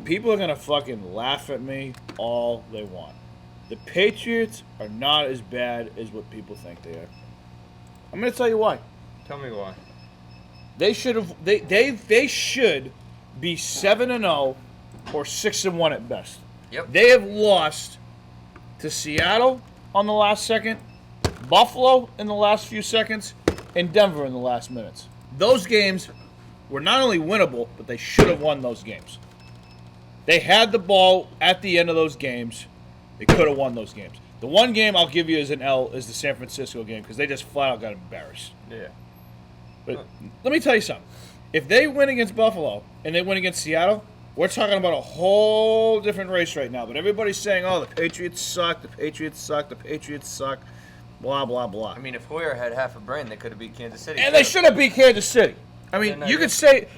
people are going to fucking laugh at me all they want. The Patriots are not as bad as what people think they are. I'm going to tell you why. Tell me why. They should have. They should be 7-0 or 6-1 at best. Yep. They have lost to Seattle on the last second, Buffalo in the last few seconds, and Denver in the last minutes. Those games were not only winnable, but they should have won those games. They had the ball at the end of those games. They could have won those games. The one game I'll give you as an L is the San Francisco game because they just flat out got embarrassed. Yeah. But let me tell you something. If they win against Buffalo and they win against Seattle, we're talking about a whole different race right now. But everybody's saying, oh, the Patriots suck, the Patriots suck, the Patriots suck, blah, blah, blah. I mean, if Hoyer had half a brain, they could have beat Kansas City. And they should have beat Kansas City. I mean, you could say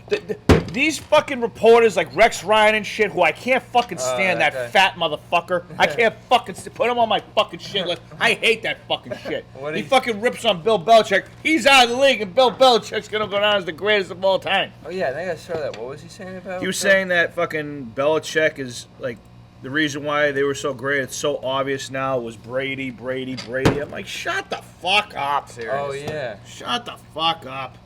these fucking reporters like Rex Ryan and shit, who I can't fucking stand, that fat motherfucker. I can't fucking put him on my fucking shit list. I hate that fucking shit. He fucking rips on Bill Belichick. He's out of the league, and Bill Belichick's going to go down as the greatest of all time. Oh, yeah, I think I saw that. What was he saying about He was saying that fucking Belichick is, like, the reason why they were so great, it's so obvious now, was Brady. I'm like, shut the fuck up. Seriously. Oh, yeah. Shut the fuck up.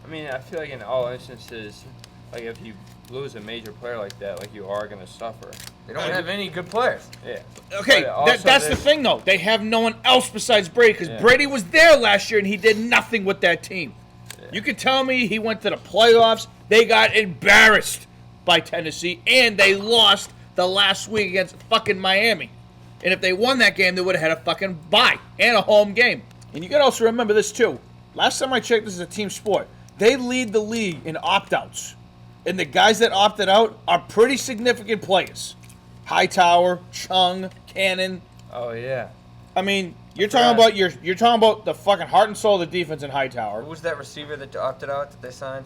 I mean, I feel like in all instances, like if you lose a major player like that, like you are going to suffer. They don't have any good players. Yeah. Okay, that's the thing, though. They have no one else besides Brady because Brady was there last year and he did nothing with that team. Yeah. You could tell me he went to the playoffs. They got embarrassed by Tennessee and they lost the last week against fucking Miami. And if they won that game, they would have had a fucking bye and a home game. And you got to also remember this, too. Last time I checked, this is a team sport. They lead the league in opt-outs. And the guys that opted out are pretty significant players. Hightower, Chung, Cannon. Oh, yeah. I mean, you're talking about the fucking heart and soul of the defense in Hightower. Who was that receiver that opted out that they signed?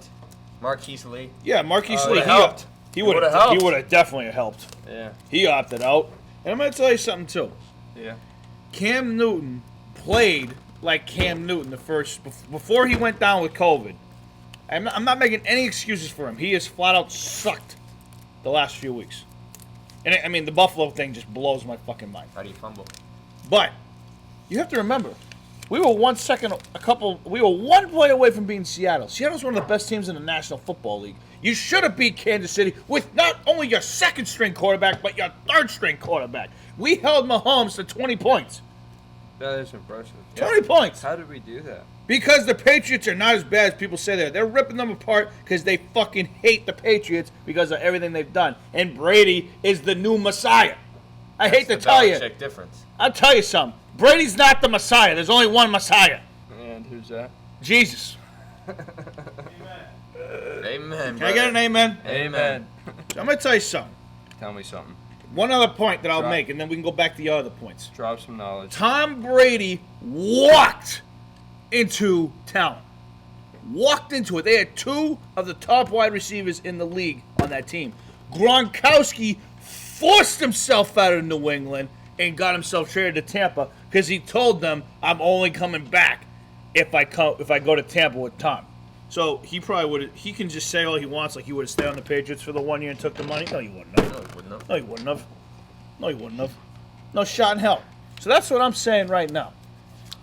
Marquise Lee. Yeah, Marquise Lee. Helped. He would have definitely helped. Yeah. He opted out. And I'm going to tell you something, too. Yeah. Cam Newton played like Cam Newton before he went down with COVID. I'm not making any excuses for him. He has flat out sucked the last few weeks. And I mean, the Buffalo thing just blows my fucking mind. How do you fumble? But you have to remember, we were one play away from beating Seattle. Seattle's one of the best teams in the National Football League. You should have beat Kansas City with not only your second-string quarterback, but your third-string quarterback. We held Mahomes to 20 points. That is impressive. 20 points. How did we do that? Because the Patriots are not as bad as people say they are. They're ripping them apart because they fucking hate the Patriots because of everything they've done. And Brady is the new Messiah. I hate to tell you. Difference. I'll tell you something. Brady's not the Messiah. There's only one Messiah. And who's that? Jesus. Amen. Can I get an amen? Amen. So I'm going to tell you something. Tell me something. One other point that I'll make, and then we can go back to the other points. Drop some knowledge. Tom Brady walked into town. Walked into it. They had two of the top wide receivers in the league on that team. Gronkowski forced himself out of New England and got himself traded to Tampa because he told them, I'm only coming back if I go to Tampa with Tom. So he probably would. He can just say all he wants, like he would have stayed on the Patriots for the 1 year and took the money. No, he wouldn't have. No, he wouldn't have. No shot in hell. So that's what I'm saying right now.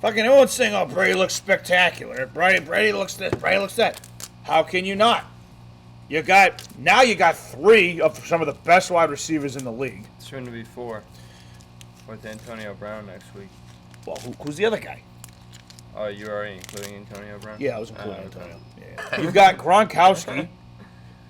Fucking everyone's saying, "Oh, Brady looks spectacular. Brady looks this. Brady looks that." How can you not? You got three of some of the best wide receivers in the league. Soon to be four. With Antonio Brown next week. Well, who's the other guy? Oh, you already including Antonio Brown? Yeah, I was including Antonio. Yeah. You've got Gronkowski.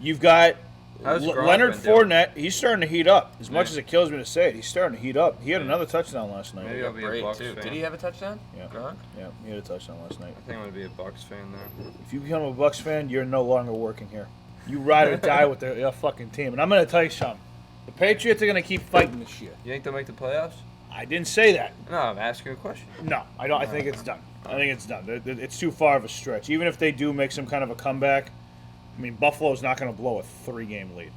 You've got Leonard Fournette. He's starting to heat up. As much as it kills me to say it, he's starting to heat up. He had another touchdown last night. Maybe I'll be a Bucs fan. Did he have a touchdown? Yeah. Gronk? Yeah, he had a touchdown last night. I think I'm going to be a Bucs fan there. If you become a Bucs fan, you're no longer working here. You ride or die with your fucking team. And I'm going to tell you something. The Patriots are going to keep fighting this year. You think they'll make the playoffs? I didn't say that. No, I'm asking a question. No, I don't. I think it's done. It's too far of a stretch. Even if they do make some kind of a comeback, I mean, Buffalo's not going to blow a 3-game lead.